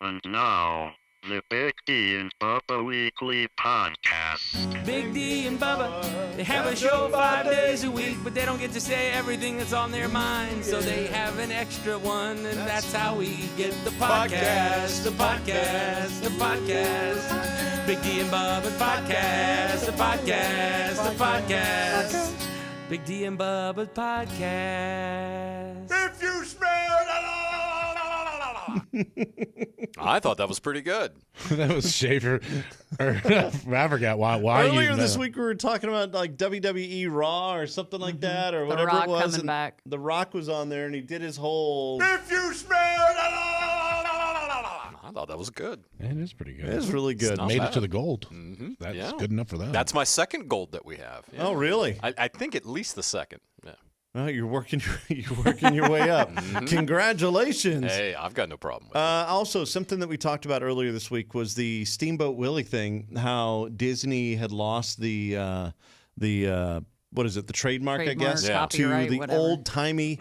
And now, the Big D and Bubba Weekly Podcast. Big D and Bubba, they have a show 5 days a week, but they don't get to say everything that's on their mind, so they have an extra one, and that's how we get the podcast, the podcast, the podcast. Big D and Bubba podcast, the podcast, the podcast. Big D and Bubba podcast. If you smell I thought that was pretty good. That was Schaefer. I forgot why. Earlier this week we were talking about like WWE Raw or something like that, or whatever Rock it was. coming And back. The Rock was on there and he did his whole. If you smell. I thought that was good. It is pretty good. It is really good. Not Made bad. it to the gold. Mm-hmm. That's Yeah. good enough for that. That's my second gold that we have. Yeah. Oh, really? I think at least the second. Yeah. Oh, you're working your way up. Congratulations. Hey, I've got no problem with it. Also, something that we talked about earlier this week was the Steamboat Willie thing. How Disney had lost the what is it? The trademark, I guess, Yeah. to copyright, the whatever. old timey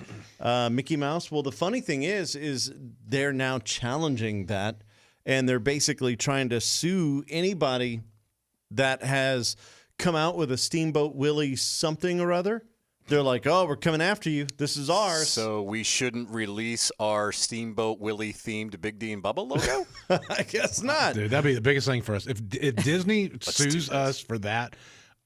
Mickey Mouse. Well, the funny thing is they're now challenging that, and they're basically trying to sue anybody that has come out with a Steamboat Willie something or other. They're like, oh, we're coming after you. This is ours. So we shouldn't release our Steamboat Willie themed Big D and Bubba logo? I guess not. Dude, that'd be the biggest thing for us. If Disney do sues this. us for that,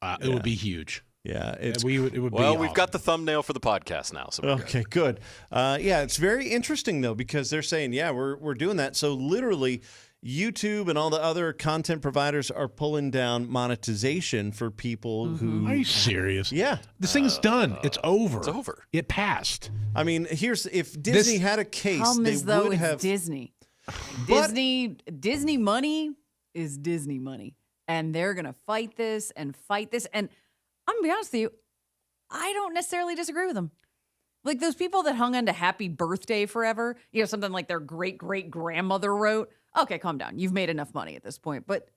it would be huge. Yeah, it's It would be Well, we've awesome. got the thumbnail for the podcast now. So we're good. okay. Good. Yeah, it's very interesting though because they're saying, yeah, we're doing that. So literally, YouTube and all the other content providers are pulling down monetization for people who. Are you serious? Yeah, This thing's done. It's over. It's over. It passed. I mean, if Disney had a case, Problem they is, though, would it's have. Disney. But- Disney money is Disney money, and they're gonna fight this. And I'm gonna be honest with you, I don't necessarily disagree with them. Like those people that hung on to "Happy Birthday" forever, something like their great great grandmother wrote. Okay, calm down. You've made enough money at this point, but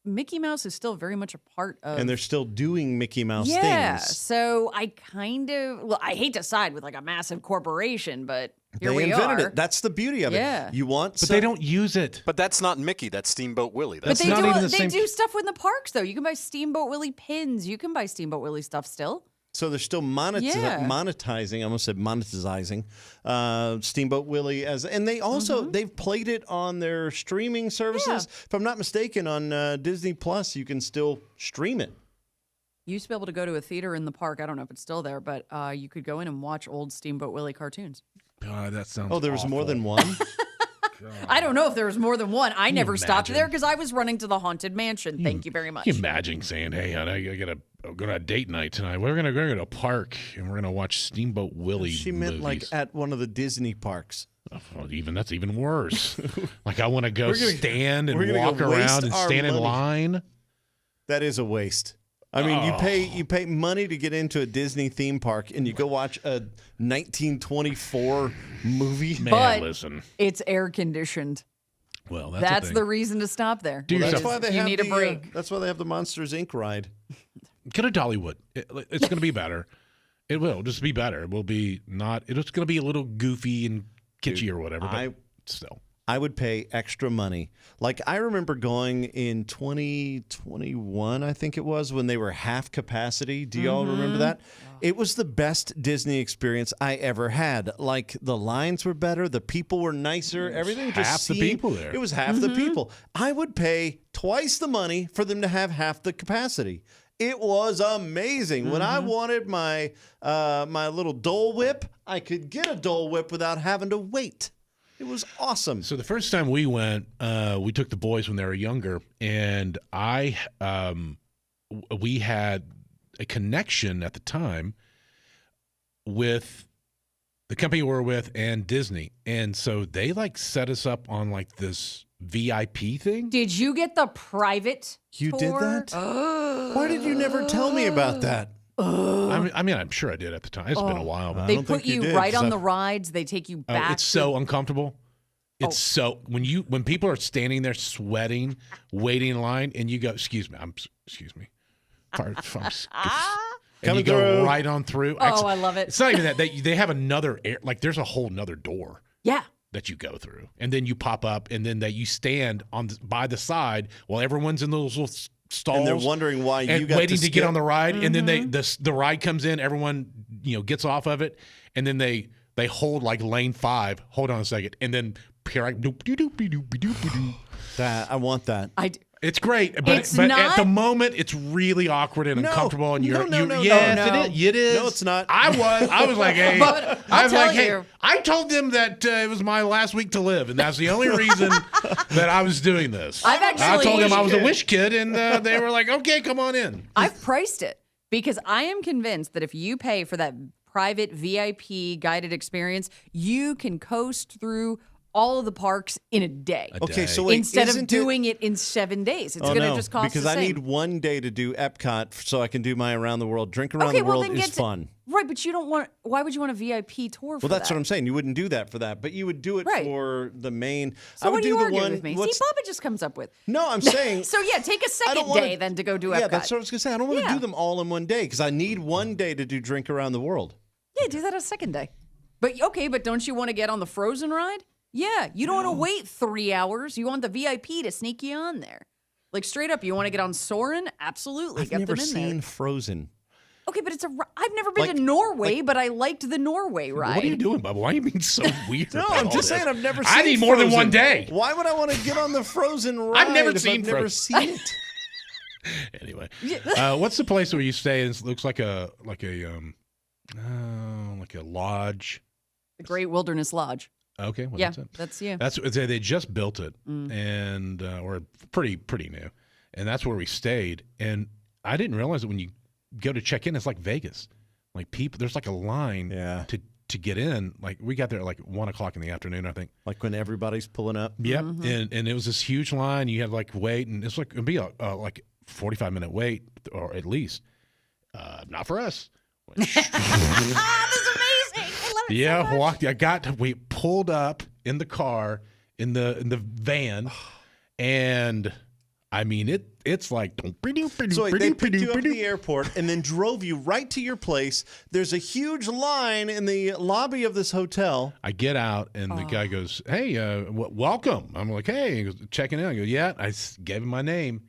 Mickey Mouse is still very much a part of. And they're still doing Mickey Mouse yeah. things. So I I hate to side with like a massive corporation, but here They we invented are. it. That's the beauty of Yeah. it. You want, But they don't use it. But that's not Mickey. That's Steamboat Willie. But That's they not do even the they same- do stuff in the parks though. You can buy Steamboat Willie pins. You can buy Steamboat Willie stuff still. So they're still Yeah. monetizing. I almost said monetizing Steamboat Willie and they also they've played it on their streaming services. If I'm not mistaken, on Disney Plus, you can still stream it. You used to be able to go to a theater in the park. I don't know if it's still there, but you could go in and watch old Steamboat Willie cartoons. God, that sounds Oh, there was more awful. than one. I don't know if there was more than one. I never stopped imagine? there because I was running to the Haunted Mansion. Thank you very much. Can you imagine saying, "Hey, I gotta go to a date night tonight. We're gonna go to a park and we're gonna watch Steamboat Willie." She meant like movies." at one of the Disney parks. Well, that's even worse. Like I want to go stand and we're gonna walk go waste around and our stand in money. line. That is a waste. I mean, you pay money to get into a Disney theme park, and you go watch a 1924 movie. Man, But- listen. It's air conditioned. Well, That's thing. the reason to stop there. Do That's yourself- why they you have need a the, break. that's why they have the Monsters Inc. ride. Get a Dollywood. It's going to be better. It will just be better. It will be not. It's going to be a little goofy and kitschy or whatever. But still, I would pay extra money. Like I remember going in 2021, I think it was, when they were half capacity. Do y'all remember that? It was the best Disney experience I ever had. Like the lines were better, the people were nicer, everything just half the seemed- people there. It was half the people. I would pay twice the money for them to have half the capacity. It was amazing. When I wanted my my little Dole Whip, I could get a Dole Whip without having to wait. It was awesome. so the first time we went, we took the boys when they were younger, and we had a connection at the time with the company we were with and Disney, and so they like set us up on like this VIP thing. Did you get the private You tour? did that? Why did you never tell me about that? I mean, I'm sure I did at the time. It's been a while. But They don't put think you you did, right 'cause on I- the rides. They take you back. it's so uncomfortable. It's Oh. so when people are standing there sweating, waiting in line, and you go, "Excuse me, excuse me," and Coming you go through. right on through. Oh, I love it. It's not even that they have another air. Like there's a whole nother door. Yeah. that you go through, and then you pop up, and then you stand by the side while everyone's in those little stalls, And they're wondering why you got waiting to get skip. on the ride, and then the ride comes in, everyone gets off of it, and then they hold like lane 5. Hold on a second, and then That I want that. It's great, but at the moment it's really awkward and uncomfortable, and you're yes, it is. No, it's not. I was like, hey, But I was I'll like, tell hey, you. I told them that it was my last week to live, and that's the only reason that I was doing this. I told them I was a wish kid, and they were like, okay, come on in. I've priced it because I am convinced that if you pay for that private VIP guided experience, you can coast through all of the parks in a day. Okay, so wait, instead of isn't doing it in 7 days. It's going to just cost because the same. I need one day to do Epcot so I can do my around the world. Drink around Okay, the well, world then is get to- fun. Right, but you don't want. Why would you want a VIP tour for Well, that's that? what I'm saying. You wouldn't do that for that, but you would do it Right. for the main. So I would what are do you the arguing one. with me? See, what's- Bubba just comes up with. No, I'm saying. So yeah, take a I second don't wanna- day then to go do Epcot. Yeah, that's what I was gonna say. I don't want to Yeah. do them all in one day because I need one day to do Drink Around the World. Yeah, do that a second day. But don't you want to get on the Frozen ride? Yeah, you don't want to wait 3 hours. You want the VIP to sneak you on there. Like straight up, you want to get on Soarin'? Absolutely, I've get never them in seen there. Frozen. Okay, but I've never been Like- to Norway, but I liked the Norway ride. What are you doing, Bubba? Why are you being so weird? No, about I'm all just this? saying I've never seen I need more than Frozen. one day. Why would I want to get on the Frozen ride? never if seen I've never Frozen. seen it. Anyway, what's the place where you stay? It looks like a lodge. The Great Wilderness Lodge. Okay, well, Yeah, that's it. that's you. That's they just built it, and or pretty new, and that's where we stayed. And I didn't realize that when you go to check in, it's like Vegas. Like there's like a line Yeah. to get in. Like we got there at like 1:00 in the afternoon, I think. Like when everybody's pulling up. Yep, and it was this huge line. You had like wait, and it's like it'd be a like 45-minute wait, or at least. Not for us. That's amazing. I love it Yeah, so much. we pulled up in the car in the van, and I mean it's like So wait, they picked you up at the airport and then drove you right to your place. There's a huge line in the lobby of this hotel. I get out and the guy goes, "Hey, welcome." I'm like, "Hey," he goes, checking in. I go, "Yeah." I gave him my name,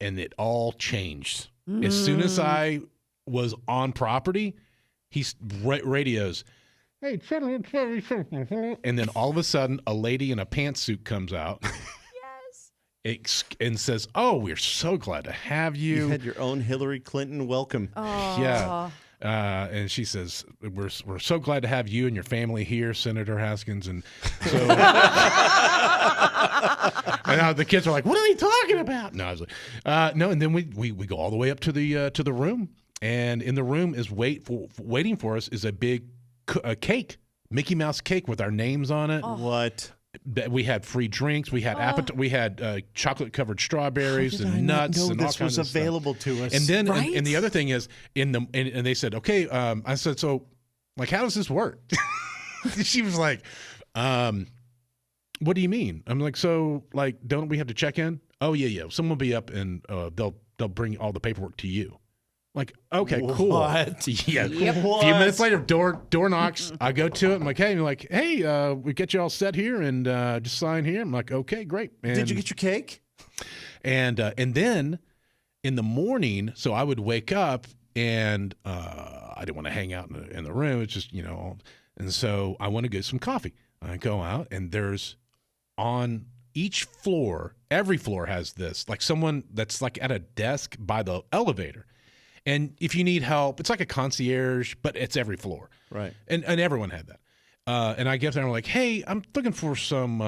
and it all changed as soon as I was on property. He radios, "Hey, and then all of a sudden, a lady in a pantsuit comes out. Yes. And says, "Oh, we're so glad to have You you." had your own Hillary Clinton welcome. Yeah. And she says, we're so glad to have you and your family here, Senator Haskins. And so and the kids are like, "What are they talking about?" No, I was like, no. And then we go all the way up to the room, and in the room is waiting for us is a big cake, Mickey Mouse cake with our names on it. What? We had free drinks. We had we had chocolate covered strawberries and nuts and all this kinds was of stuff. available to us. And then Right? and the other thing is and they said, "Okay," I said, "So like how does this work?" She was like, "What do you mean?" I'm like, "So like don't we have to check in?" "Oh yeah. Someone will be up and they'll bring all the paperwork to you." Like, okay, cool. What? Yeah. Yep. A few minutes later, door knocks. I go to it. I'm like, hey, we get you all set here and just sign here. I'm like, okay, great. And, Did you get your cake? And then in the morning, so I would wake up and I didn't want to hang out in the room. It's just, and so I want to get some coffee. I go out and there's on each floor, every floor has this, like someone that's like at a desk by the elevator. And if you need help, it's like a concierge, but it's every floor. Right. And everyone had that. And I get there and I'm like, "Hey, I'm looking for some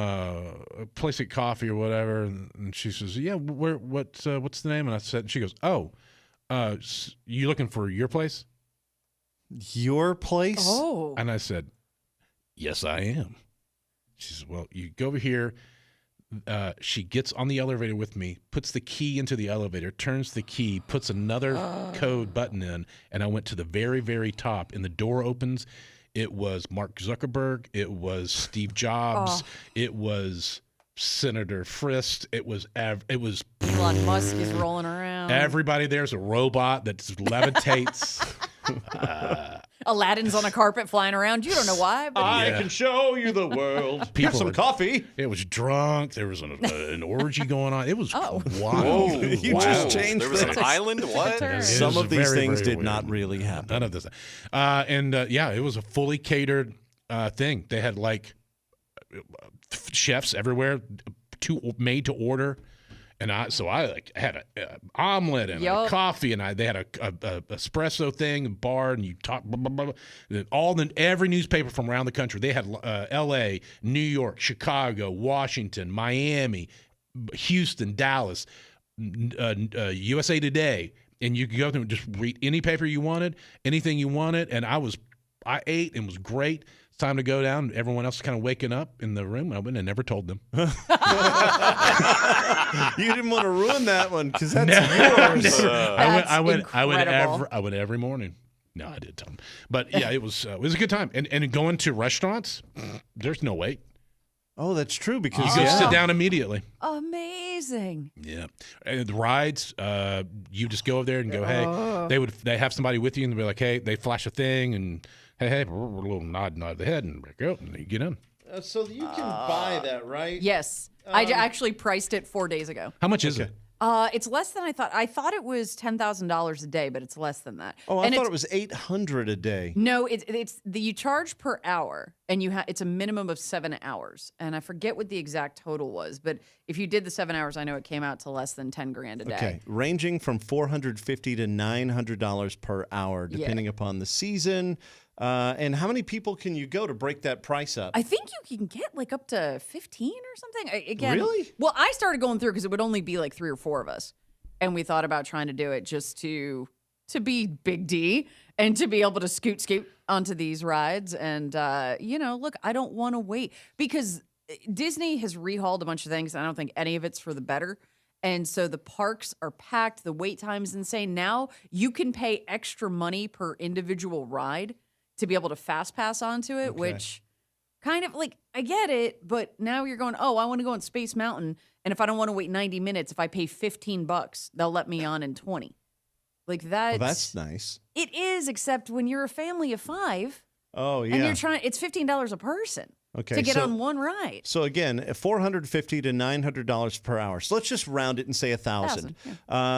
place to get coffee or whatever." And she says, "Yeah, what's the name?" And I said, and she goes, "Oh, you looking for your place?" Your place? Oh. And I said, "Yes, I am." She says, "Well, you go over here." She gets on the elevator with me, puts the key into the elevator, turns the key, puts another code button in, and I went to the very, very top, and the door opens. It was Mark Zuckerberg. It was Steve Jobs. It was Senator Frist. It was Elon Musk is rolling around. everybody. There's a robot that levitates. Aladdin's on a carpet flying around. You don't know why, but I can show you the world. People Have some were- coffee. It was drunk. There was an orgy going on. It was wild. Whoa. You Wow. just changed There was an things. island? What? turn. It Some was of these very, things very did not weird. really happen. None of this. It was a fully catered thing. They had like chefs everywhere, made to order. And I had an omelet and a Yup. coffee, and they had a espresso thing, and bar, and you talk blah, blah, blah. Every newspaper from around the country. They had L.A., New York, Chicago, Washington, Miami, Houston, Dallas, USA Today, and you could go through and just read any paper you wanted, anything you wanted, and I ate and was great. It's time to go down. Everyone else is kind of waking up in the room. I went and never told them. You didn't want to ruin that one because that's yours. I went incredible. every morning. No, I did tell them, but yeah, it was a good time. And going to restaurants, there's no wait. Oh, that's true because You go sit down immediately. amazing. Yeah, and the rides, you just go over there and go, hey. They have somebody with you and they'll be like, hey, they flash a thing and hey, a little nod the head and go and you get in. So you can buy that, right? Yes. I actually priced it 4 days ago. How much is it? It's less than I thought. I thought it was $10,000 a day, but it's less than that. Oh, I And thought it's- it was $800 a day. No, you charge per hour, and it's a minimum of 7 hours, and I forget what the exact total was. But if you did the 7 hours, I know it came out to less than $10,000 a day. Okay, ranging from $450 to $900 per hour, depending upon the season. And how many people can you go to break that price up? I think you can get like up to 15 or something. Again, Really? Well, I started going through because it would only be like 3 or 4 of us, and we thought about trying to do it just to be Big D and to be able to scoot onto these rides. And look, I don't want to wait because Disney has rehauled a bunch of things. And I don't think any of it's for the better. And so the parks are packed. The wait time is insane. Now you can pay extra money per individual ride to be able to fast pass onto it, which kind of like, I get it, but now you're going, oh, I want to go on Space Mountain. And if I don't want to wait 90 minutes, if I pay $15, they'll let me on in 20. Like that's nice. It is, except when you're a family of 5 Oh, yeah. and you're it's $15 a person to get on one ride. So again, $450 to $900 per hour. So let's just round it and say 1,000.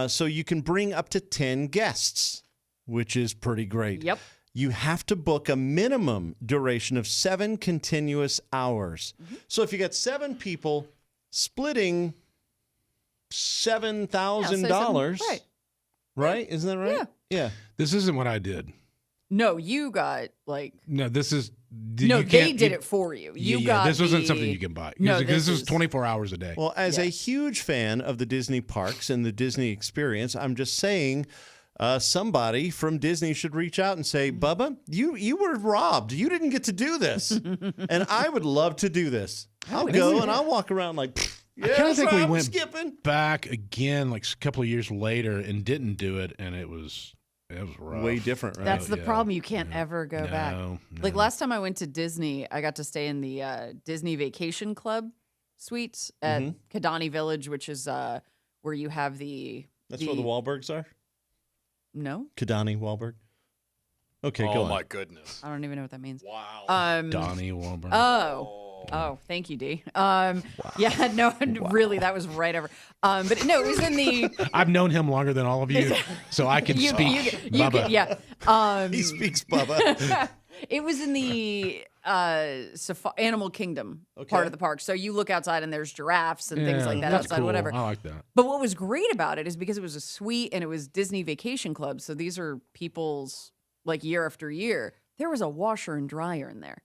So you can bring up to 10 guests, which is pretty great. Yep. You have to book a minimum duration of 7 continuous hours. So if you got 7 people splitting $7,000, right? Isn't that right? Yeah. This isn't what I did. No, you got like No, this is. they did it for you. You got this wasn't the- something you can buy. No, this this was is- 24 hours a day. Well, as a Yes. huge fan of the Disney parks and the Disney experience, I'm just saying somebody from Disney should reach out and say, Bubba, you were robbed. You didn't get to do this. And I would love to do this. I'll go and I'll walk around like, I kind of think we went skipping. back again like a couple of years later and didn't do it, and it was rough. Way different, right? That's the yeah. problem. You can't ever go back. No. Like last time I went to Disney, I got to stay in the Disney Vacation Club suites at Kidani Village, which is where you have That's where the Wahlbergs are? No, Kidani Wahlberg. Okay, go Oh on. my goodness. I don't even know what that means. Wow. Donnie Wahlberg. Oh, thank you, D. Yeah, no, really, that was right over. But no, it was in the. I've known him longer than all of you, so I can speak. Bubba. Yeah. He speaks Bubba. It was in the Animal Kingdom part of the park. So you look outside and there's giraffes and things like that that's outside, cool. whatever. I like that. But what was great about it is because it was a suite and it was Disney Vacation Club. So these are people's like year after year. There was a washer and dryer in there.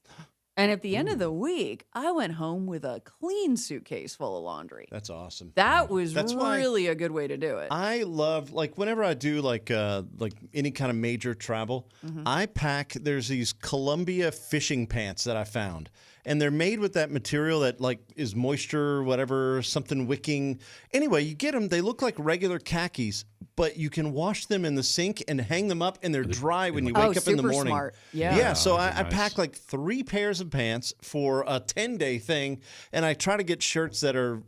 And at the end of the week, I went home with a clean suitcase full of laundry. That's awesome. That was That's why really a good way to do it. I love, like, whenever I do like any kind of major travel, I pack. There's these Columbia fishing pants that I found, and they're made with that material that like is moisture, whatever, something wicking. Anyway, you get them. They look like regular khakis, but you can wash them in the sink and hang them up, and they're dry when you wake up in the super morning. smart. Yeah. Yeah. So I nice. pack like 3 pairs of pants for a 10-day thing, and I try to get shirts that are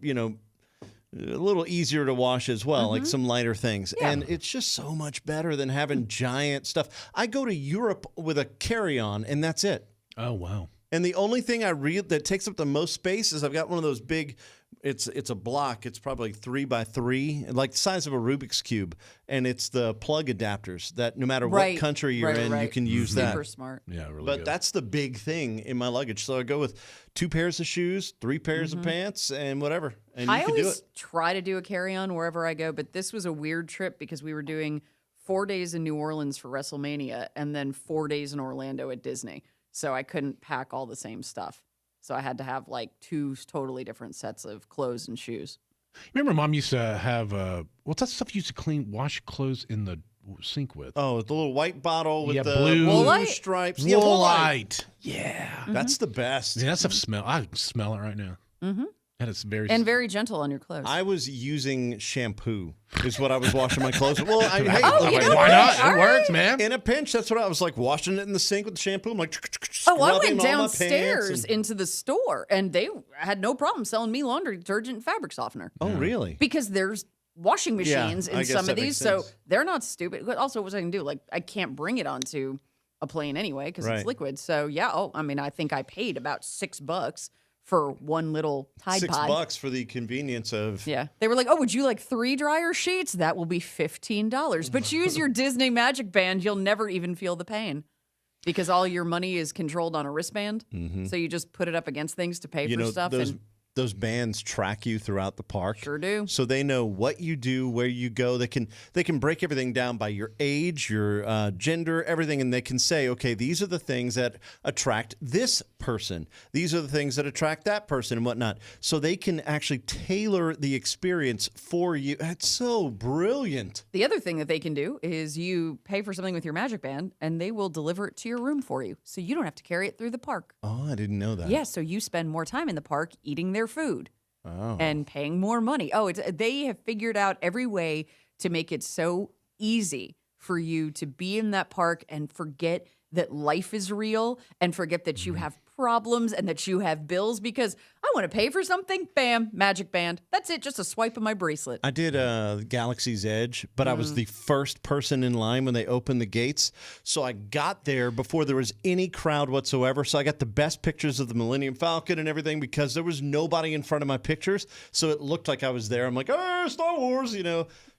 a little easier to wash as well, like some lighter things. Yeah. And it's just so much better than having giant stuff. I go to Europe with a carry-on, and that's it. Oh, wow. And the only thing that takes up the most space is I've got one of those big. It's a block. It's probably 3 by 3, like the size of a Rubik's cube, and it's the plug adapters that no matter what country you're in, you can use that. Super smart. Yeah, really But good. that's the big thing in my luggage. So I go with 2 pairs of shoes, 3 pairs of pants, and whatever. And I you can do always it. try to do a carry-on wherever I go, but this was a weird trip because we were doing 4 days in New Orleans for WrestleMania and then 4 days in Orlando at Disney. So I couldn't pack all the same stuff. So I had to have like 2 totally different sets of clothes and shoes. Remember, Mom used to have what's that stuff you used to wash clothes in the sink with? Oh, the little white bottle with Yeah, the blue Woolite? stripes. Woolite. Yeah. That's the best. Yeah, that stuff smell. I can smell it right now. Mm-hmm. And it's very And very gentle on your clothes. I was using shampoo is what I was washing my clothes with. Well, hey, Oh, you know why what? not? All It works, right. man. in a pinch, that's what I was like, washing it in the sink with the shampoo. I'm like, Oh, I scrubbing went all my pants downstairs and- into the store and they had no problem selling me laundry detergent and fabric softener Oh, really? because there's washing Yeah, machines I in guess some that of these. makes So sense. they're not stupid. But also, what was I going to do? Like, I can't bring it onto a plane anyway because Right. it's liquid. So, yeah. Oh, I mean, I think I paid about $6 for one little Tide Pod. $6 for the convenience of. Yeah. They were like, oh, would you like 3 dryer sheets? That will be $15. But use your Disney Magic Band. You'll never even feel the pain because all your money is controlled on a wristband. So you just put it up against things to pay You for know, stuff. those And those bands track you throughout the park. sure do. So they know what you do, where you go. They can break everything down by your age, your gender, everything, and they can say, okay, these are the things that attract this person. These are the things that attract that person, and whatnot. So they can actually tailor the experience for you. It's so brilliant. The other thing that they can do is you pay for something with your Magic Band and they will deliver it to your room for you. So you don't have to carry it through the park. Oh, I didn't know that. Yeah, so you spend more time in the park eating their food Oh. and paying more money. Oh, they have figured out every way to make it so easy for you to be in that park and forget that life is real and forget that you have problems and that you have bills because I want to pay for something. Bam, Magic Band. That's it. Just a swipe of my bracelet. I did Galaxy's Edge, but I was the first person in line when they opened the gates. So I got there before there was any crowd whatsoever. So I got the best pictures of the Millennium Falcon and everything because there was nobody in front of my pictures. So it looked like I was there. I'm like, oh, Star Wars,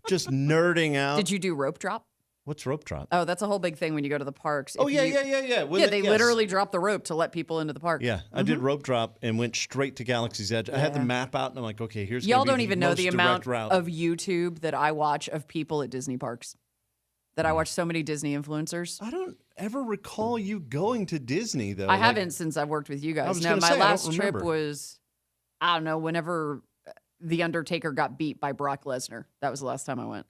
just nerding out. Did you do rope drop? What's rope drop? Oh, that's a whole big thing when you go to the parks. Oh, If yeah. Yeah, they literally drop the rope to let people into the park. Yeah, I did rope drop and went straight to Galaxy's Edge. I had the map out, and I'm like, okay, here's Y'all gonna be don't even know most the direct amount route. of YouTube that I watch of people at Disney parks. That I watch so many Disney influencers. I don't ever recall you going to Disney, though. I haven't since I've worked with you guys. was No, gonna my say, I don't last trip remember. was, I don't know, whenever The Undertaker got beat by Brock Lesnar. That was the last time I went.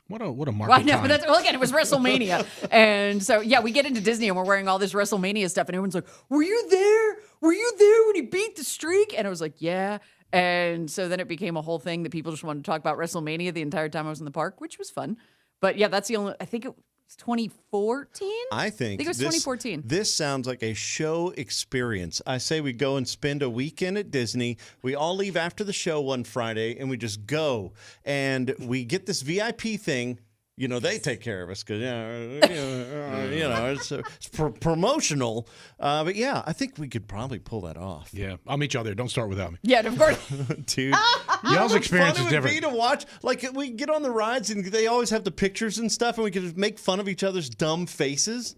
What a market Well, I know, time. but again, it was WrestleMania. And so, yeah, we get into Disney and we're wearing all this WrestleMania stuff. And everyone's like, were you there? Were you there when he beat the streak? And I was like, yeah. And so then it became a whole thing that people just wanted to talk about WrestleMania the entire time I was in the park, which was fun. But yeah, that's the only, I think it was 2014. I think it was 2014. This sounds like a show experience. I say we go and spend a weekend at Disney. We all leave after the show one Friday, and we just go. And we get this VIP thing. They take care of us because, it's promotional. But, yeah, I think we could probably pull that off. Yeah, I'll meet y'all there. Don't start without me. Yeah, and of course. Dude. Y'all's experience Fun is it would different. be to watch. Like, we get on the rides, and they always have the pictures and stuff, and we could make fun of each other's dumb faces.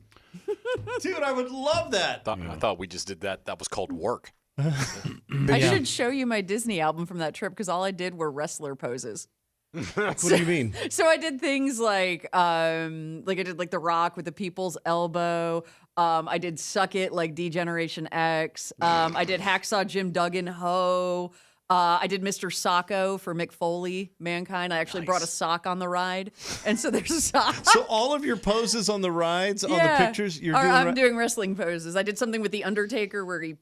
Dude, I would love that. I thought we just did that. That was called work. I should show you my Disney album from that trip because all I did were wrestler poses. What do you mean? So I did things like I did like The Rock with the people's elbow. I did Suck It like D-Generation X. I did Hacksaw Jim Duggan Ho. I did Mr. Socko for Mick Foley, Mankind. I actually brought a sock on the ride. And so there's a sock. So all of your poses on the rides, on the pictures, you're doing I'm doing wrestling poses. I did something with The Undertaker where he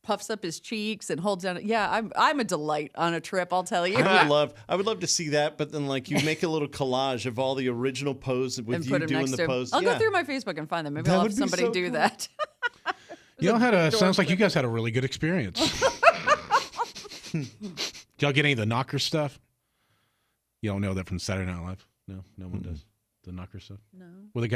puffs up his cheeks and holds down. Yeah, I'm a delight on a trip, I'll tell you. I would love to see that, but then you make a little collage of all the original poses with and you put him doing next the to him. pose. I'll go through my Facebook and find them. Maybe That I'll would have be somebody so do cool. that. Y'all sounds like you guys had a really good experience. Did y'all get any of the knocker stuff? You don't know that from Saturday Night Live? No one does. The knocker stuff. No. Well,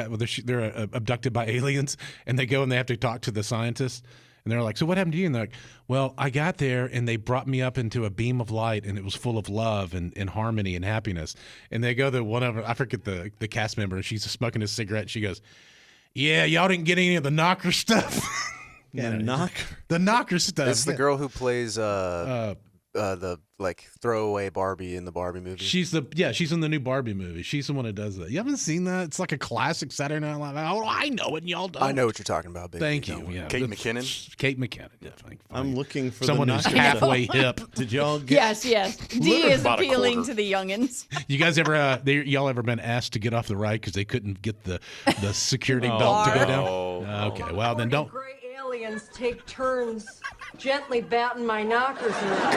they're abducted by aliens, and they go and they have to talk to the scientists, and they're like, "So what happened to you?" And they're like, "Well, I got there, and they brought me up into a beam of light, and it was full of love and harmony and happiness." And they go to one of them, I forget the cast member, and she's smoking a cigarette. And she goes, "Yeah, y'all didn't get any of the knocker stuff." The knocker stuff. It's the girl who plays the throwaway Barbie in the Barbie movie. She's in the new Barbie movie. She's the one that does that. You haven't seen that? It's like a classic Saturday Night Live. Oh, I know it, and y'all don't. I know what you're talking about, baby. Thank you. Yeah, Kate McKinnon. Kate McKinnon. Yeah, I'm looking for someone the who's knocker halfway stuff. hip. Did y'all get? Yes. D is About a appealing quarter. to the youngins. You guys ever y'all ever been asked to get off the ride because they couldn't get the security belt to go down? Okay, well then don't. Gray aliens take turns gently batting my knockers around.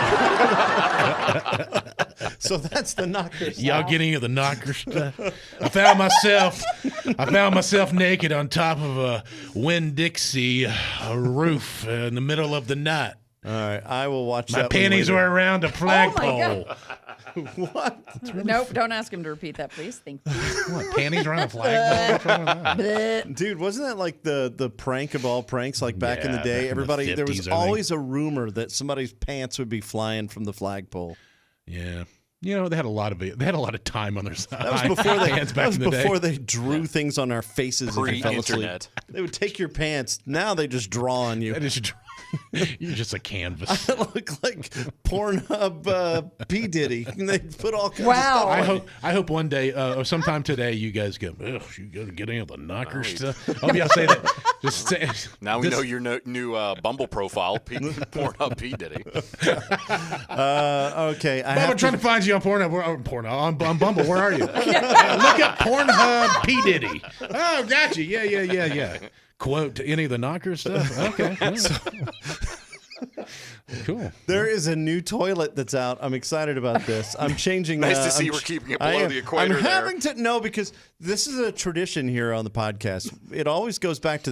So that's the knocker stuff. Y'all get any of the knocker stuff? I found myself naked on top of a Winn-Dixie roof in the middle of the night. All right, I will watch My that. panties one were later. around a flagpole. What? Nope, don't ask him to repeat that, please. Thank you. What, panties around a flagpole? What's wrong with that? Dude, wasn't that like the prank of all pranks? Like back in the Yeah, day, back in the everybody there 50s, was I think. always a rumor that somebody's pants would be flying from the flagpole. Yeah. You know, they had a lot of time on their side. That was before they hands back in the day. before they drew things on our faces if you fell asleep. Pre-internet. They would take your pants. Now they just draw on you. That is you're just a canvas. I look like Pornhub P Diddy. And they put all kinds Wow. of stuff. I hope one day or sometime today you guys go. Ugh, you got to get any of the knocker stuff. I hope y'all say that. Just say, Now we know your new Bumble profile, Pornhub P Diddy. Okay, I Bob, have I'm trying to find you on Pornhub. On Bumble. Where are you? Look at Pornhub P Diddy. Oh, gotcha. Yeah. Quote any of the knocker stuff. Okay. Yeah. Cool. There is a new toilet that's out. I'm excited about this. I'm changing. Nice to see I'm we're keeping it I below am. the equator I'm there. having to no because this is a tradition here on the podcast. It always goes back to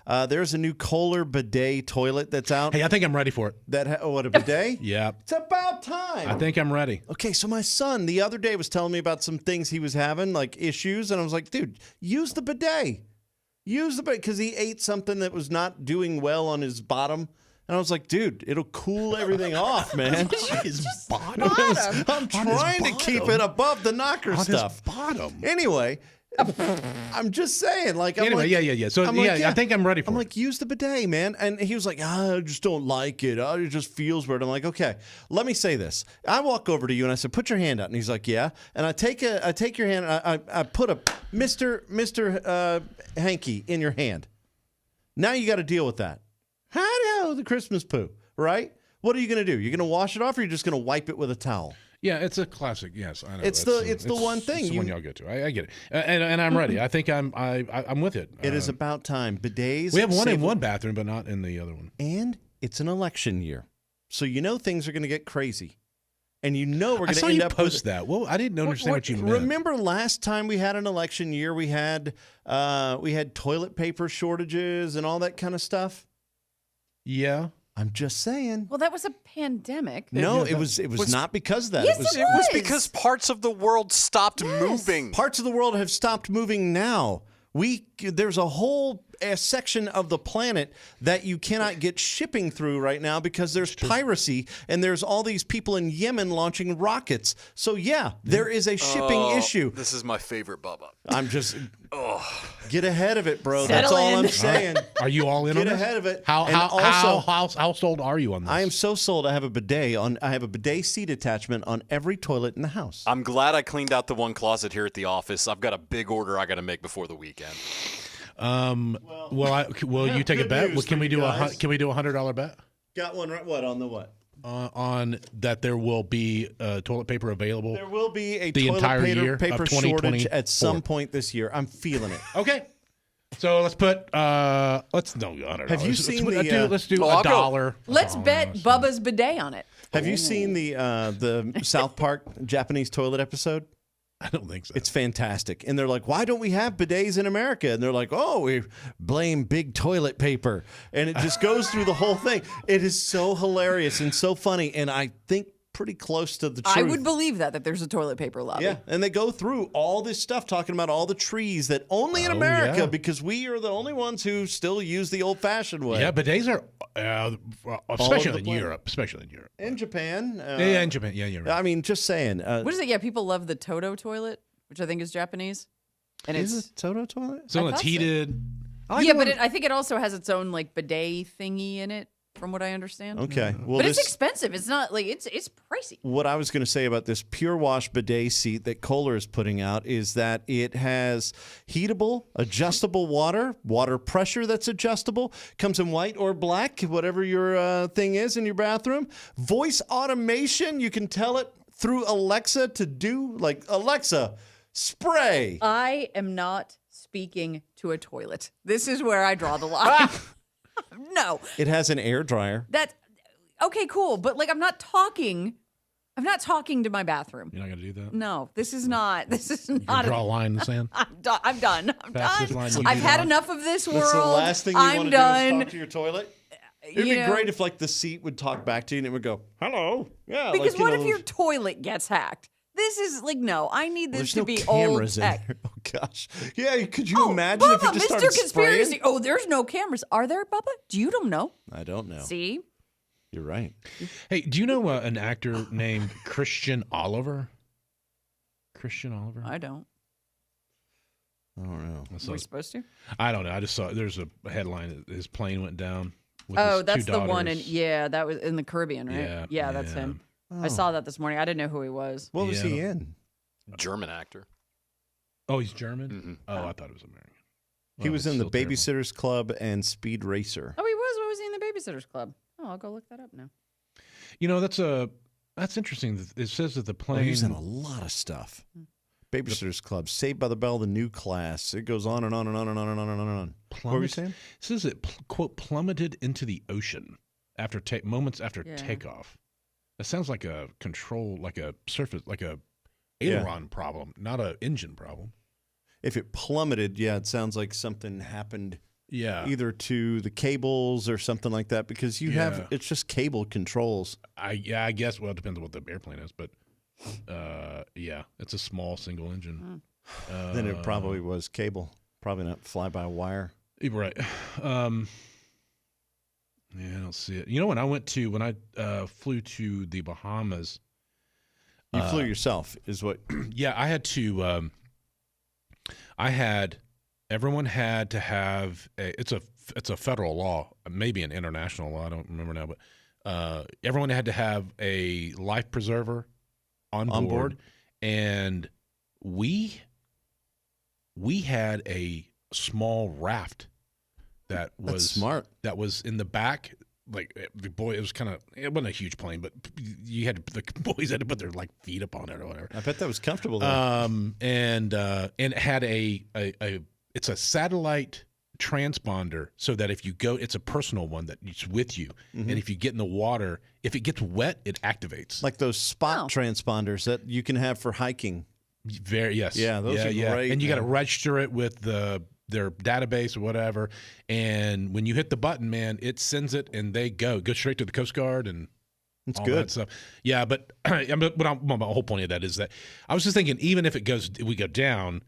that. There's a new Kohler bidet toilet that's out. Hey, I think I'm ready for it. What a bidet? Yeah. It's about time. I think I'm ready. Okay, so my son the other day was telling me about some things he was having, like issues, and I was like, dude, use the bidet. Use the bidet because he ate something that was not doing well on his bottom. And I was like, dude, it'll cool everything off, man. His bottom. I'm trying to keep it above the knocker On stuff. his bottom. Anyway, I'm just saying, like, I'm Anyway, like, yeah. So I'm like, I think I'm ready for I'm it. like, use the bidet, man. And he was like, I just don't like it. It just feels weird. I'm like, okay, let me say this. I walk over to you and I said, put your hand out. And he's like, yeah. And I take your hand. And I put a Mr. Hanky in your hand. Now you got to deal with that. Howdy-ho, the Christmas poo, right? What are you going to do? You're going to wash it off, or you're just going to wipe it with a towel? Yeah, it's a classic. Yes, I know. It's the one thing. It's the one y'all go to. I get it, and I'm ready. I think I'm with it. It is about time. Bidets. We have one in save- one bathroom, but not in the other one. And it's an election year, so you know things are going to get crazy, and you know we're I going to saw end you up post with that. Well, I didn't understand what you meant. Remember last time we had an election year, we had toilet paper shortages and all that kind of stuff. Yeah. I'm just saying. Well, that was a pandemic. No, it was not because of that. Yes, it it was was. Because parts of the world stopped moving. parts of the world have stopped moving now. There's a whole section of the planet that you cannot get shipping through right now because there's piracy and there's all these people in Yemen launching rockets. So yeah, there is a shipping issue. This is my favorite Bubba. I'm just get ahead of it, bro. Settle That's all in. I'm saying. Are you all in Get on this? ahead of it. How And how sold are you on this? I am so sold. I have a bidet seat attachment on every toilet in the house. I'm glad I cleaned out the one closet here at the office. I've got a big order I got to make before the weekend. Will you take a good bet? news Can for we you do guys. can we do $100 bet Got one right. What on the what? on that there will be toilet paper available? There will be a The toilet entire year of paper shortage 2024. at some point this year. I'm feeling it. Okay. So let's put $100. Have you seen let's do I'll a go. dollar. Let's bet Bubba's bidet on it. Have you seen the South Park Japanese toilet episode? I don't think so. It's fantastic. And they're like, why don't we have bidets in America? And they're like, oh, we blame big toilet paper. And it just goes through the whole thing. It is so hilarious and so funny. And I think pretty close to the truth. I would believe that there's a toilet paper lobby. Yeah, and they go through all this stuff talking about all the trees that only in America, yeah. because we are the only ones who still use the old-fashioned way. Yeah, bidets are, especially the in planet. Europe. Especially in Europe. In Japan. Yeah, in Japan. Yeah, you're right. I mean, just saying. What is it? Yeah, people love the Toto toilet, which I think is Japanese. And Is it's it Toto toilet? So I it's thought so. heated. yeah, but I think it also has its own like bidet thingy in it, from what I understand. Okay. Well, But it's this, expensive. It's not like it's pricey. what I was going to say about this Pure Wash bidet seat that Kohler is putting out is that it has heatable, adjustable water pressure that's adjustable, comes in white or black, whatever your thing is in your bathroom. Voice automation, you can tell it through Alexa to do, like, Alexa, spray. I am not speaking to a toilet. This is where I draw the line. No. It has an air dryer. That's okay, cool. But like I'm not talking to my bathroom. You're not going to do that? No, this is not You a, draw a line in the sand? I'm done. I'm done. Fastest line you I've do had now. enough of this world. That's the last thing you I'm want to done. do is talk to your toilet. It'd You be know, great if, like, the seat would talk back to you and it would go, hello. Yeah. because like, you what know, if your toilet gets hacked? This is like no. I need Well, this there's to no be old cameras in tech. there. Oh gosh. Yeah, could you imagine if Bubba, it just Mr. started Conspiracy. spraying? Oh, there's no cameras. Are there, Bubba? You don't know. I don't know. See? You're right. Hey, do you know an actor named Christian Oliver? Christian Oliver? I don't. I don't know. I Are saw- we supposed to? I don't know. I just saw there's a headline that his plane went down. With Oh, his that's two the one in daughters. that was in the Caribbean, right? Yeah, that's yeah. him. Oh. I saw that this morning. I didn't know who he was. What was he Yeah. in? German actor. Oh, he's German? Mhm. Oh, I thought it was American. He Well, was it's in the still terrible. Babysitters Club and Speed Racer. Oh, he was. What was he in the Babysitters Club? Oh, I'll go look that up now. You know, that's interesting. It says that the Oh, plane. he was in a lot of stuff. Babysitters Club, Saved by the Bell, The New Class. It goes on and on and on and on and on and on. What were you saying? It says it quote plummeted into the ocean after moments after Yeah. takeoff. That sounds like a control, like a surface, like a Yeah. aileron problem, not a engine problem. If it plummeted, yeah, it sounds like something happened Yeah, either to the cables or something like that because you Yeah. have, it's just cable controls. I guess. Well, it depends on what the airplane is, but yeah, it's a small single engine. Then it probably was cable, probably not fly-by-wire. Right. Yeah, I don't see it. You know, when I flew to the Bahamas, You flew yourself, is what? yeah, I had to. Everyone had to have it's a federal law, maybe an international law. I don't remember now, but everyone had to have a life preserver on board. And we had a small raft that was That's smart. that was in the back. Like the boy, it wasn't a huge plane, but the boys had to put their like feet up on it or whatever. I bet that was comfortable though. And it had it's a satellite transponder, so that if you go, it's a personal one that it's with you, and if you get in the water, if it gets wet, it activates. Like those spot Oh. transponders that you can have for hiking. Yes. Yeah, those are great, And you got to man. register it with their database or whatever. And when you hit the button, man, it sends it, and they go straight to the Coast Guard and It's all good. that stuff. Yeah, but my whole point of that is that I was just thinking, even if we go down,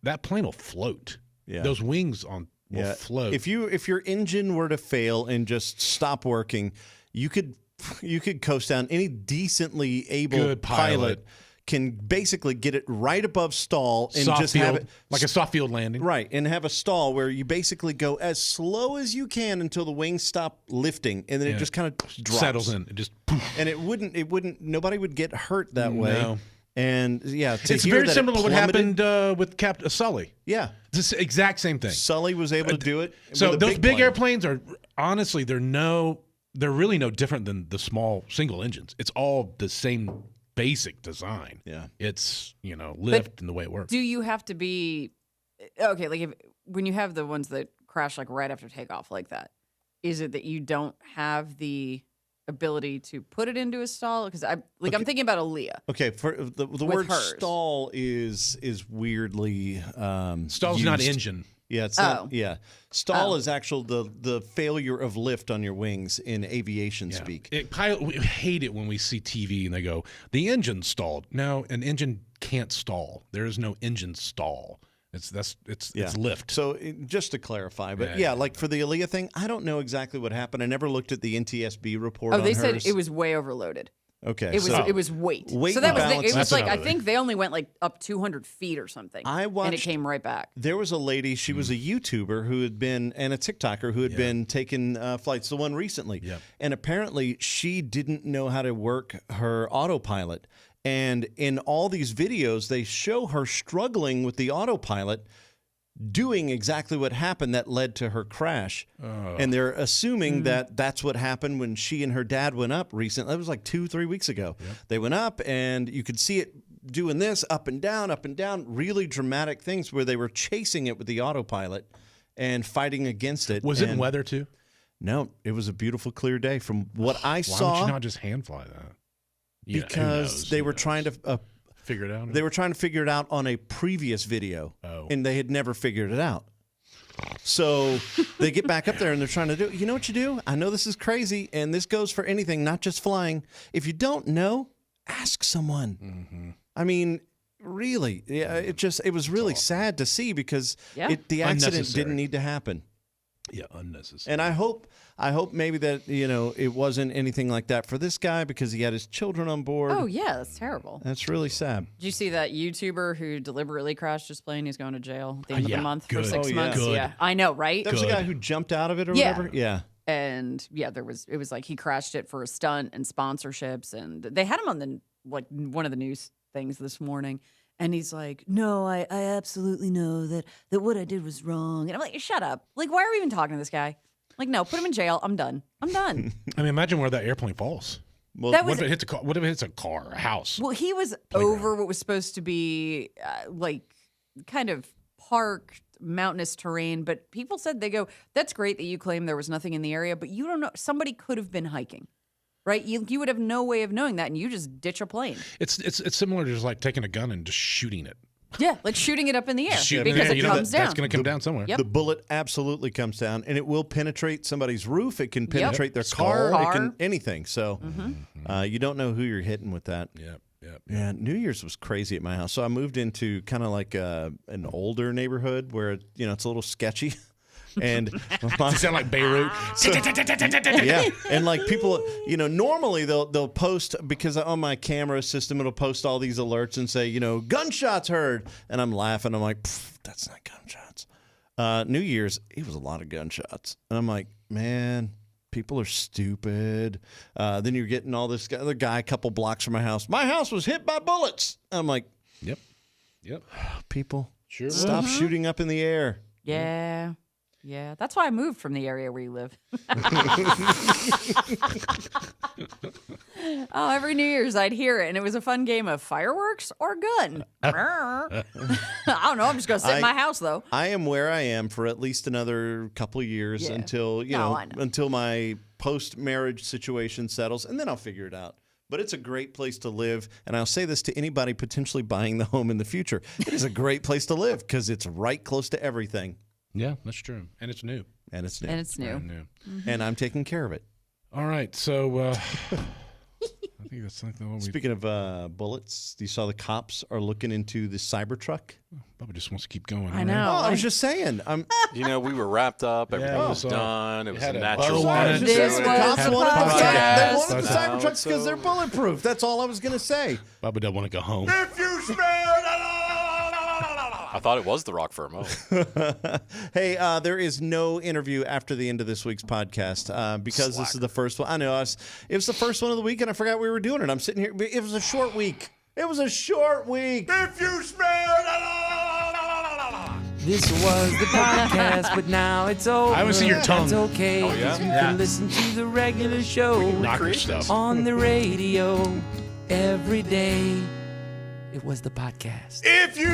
that plane will float. Yeah. Those wings will float. If your engine were to fail and just stop working, you could coast down. Any decently able Good pilot. can basically get it right above stall and soft just field, have it like a soft field landing. right and have a stall where you basically go as slow as you can until the wings stop lifting, and then it just kind of drops. Settles in. It just poof. And it wouldn't. Nobody would get hurt that way. No. And yeah, to It's hear very that it similar to what plummeted- happened with Captain Sully. Yeah, It's the exact same thing. Sully was able to do it. So with a those big plane. airplanes are honestly they're really no different than the small single engines. It's all the same basic design. Yeah. It's lift and the way it works. Do you have to be okay? Like when you have the ones that crash like right after takeoff like that, is it that you don't have the ability to put it into a stall? Because I'm thinking about Aaliyah. Okay, for the word hers. stall is weirdly Stall's not used. engine. Yeah, it's not. Oh. Yeah, stall is actual the failure of lift on your wings in aviation Yeah. speak. We hate it when we see TV and they go, the engine stalled. No, an engine can't stall. There is no engine stall. It's lift. So just to clarify, but Yeah. like for the Aaliyah thing, I don't know exactly what happened. I never looked at the NTSB report. Oh, they on said hers. it was way overloaded. Okay. It was weight. Weight So that and was balance. it was That's like I another think they only went like up 200 feet or something. I and it watched- came right back. There was a lady, she was a YouTuber who had been, and a TikToker who had been taking flights, the one recently. Yeah. And apparently she didn't know how to work her autopilot. And in all these videos, they show her struggling with the autopilot, doing exactly what happened that led to her crash. And they're assuming that that's what happened when she and her dad went up recently. It was like 2-3 weeks ago. They went up and you could see it doing this up and down, really dramatic things where they were chasing it with the autopilot and fighting against it. Was it in And weather too? No, it was a beautiful, clear day. From what I Why saw, would you not just hand fly that? Yeah, who because knows? they Who were knows? trying to figure it out. they were trying to figure it out on a previous video, and they had never figured it out. So they get back up there and they're trying to do. You know what you do? I know this is crazy, and this goes for anything, not just flying. If you don't know, ask someone. I mean, really, yeah. It was really sad to see because Yeah. the accident Unnecessary. didn't need to happen. Yeah, unnecessary. And I hope maybe that it wasn't anything like that for this guy because he had his children on board. Oh yeah, that's terrible. That's really sad. Did you see that YouTuber who deliberately crashed his plane? He's going to jail at the end of Yeah, the month good. for 6 Oh, yeah. months. Good. Yeah, I know, right? That was the guy who jumped out of it or Yeah. whatever. Yeah. And yeah, it was like he crashed it for a stunt and sponsorships, and they had him on the one of the news things this morning. And he's like, no, I absolutely know that what I did was wrong. And I'm like, shut up. Like, why are we even talking to this guy? Like, no, put him in jail. I'm done. I mean, imagine where that airplane falls. Well, That What was if it hits a car? What if it hits a car, a house? well, he was over what was supposed to be like kind of parked mountainous terrain, but people said that's great that you claim there was nothing in the area, but you don't know. Somebody could have been hiking. Right, you would have no way of knowing that, and you just ditch a plane. It's similar to just like taking a gun and just shooting it. Yeah, like shooting it up in the air Shoot it in because the air. it You know comes that's down. going to come down somewhere. Yep. The bullet absolutely comes down, and it will penetrate somebody's roof. It can penetrate their car. Car. It can anything. So you don't know who you're hitting with that. Yep. Yeah, New Year's was crazy at my house. So I moved into kind of like an older neighborhood where it's a little sketchy. And Does it sound like Beirut? yeah, and like people, normally they'll post because on my camera system it'll post all these alerts and say, gunshots heard, and I'm laughing. I'm like, that's not gunshots. New Year's, it was a lot of gunshots, and I'm like, man, people are stupid. Then you're getting all this other guy a couple blocks from my house. My house was hit by bullets. I'm like, Yep. people, Sure. stop shooting up in the air. Yeah. Yeah. That's why I moved from the area where you live. Oh, every New Year's I'd hear it, and it was a fun game of fireworks or gun. I don't know. I'm just going to sit in my house, though. I am where I am for at least another couple of years Yeah. until, I know. until my post-marriage situation settles, and then I'll figure it out. But it's a great place to live, and I'll say this to anybody potentially buying the home in the future. It is a great place to live because it's right close to everything. Yeah, that's true. And it's new. And it's new. And it's new. Brand new. And I'm taking care of it. All right. So I think that's like the one we. Speaking of bullets, you saw the cops are looking into the Cybertruck? Bubba just wants to keep going. I all right? know. Oh, I was just saying. We were wrapped up. Everything Yeah, was it was, done. It it was had a a natural bow on it. This the was cops the wanted the, podcast. they wanted the That's how Cybertrucks it's because they're bulletproof. That's all I was going to say. Bubba doesn't want to go home. I thought it was The Rock for a moment. Hey, there is no interview after the end of this week's podcast because this is the first one. I know it was the first one of the week, and I forgot we were doing it. I'm sitting here. It was a short week. It was a short week. If you smell. This was the podcast, but now it's over. I haven't seen your tongue. That's okay. Oh, yeah? 'Cause you can listen to the regular show Knock your stuff. on the radio every day. It was the podcast. If you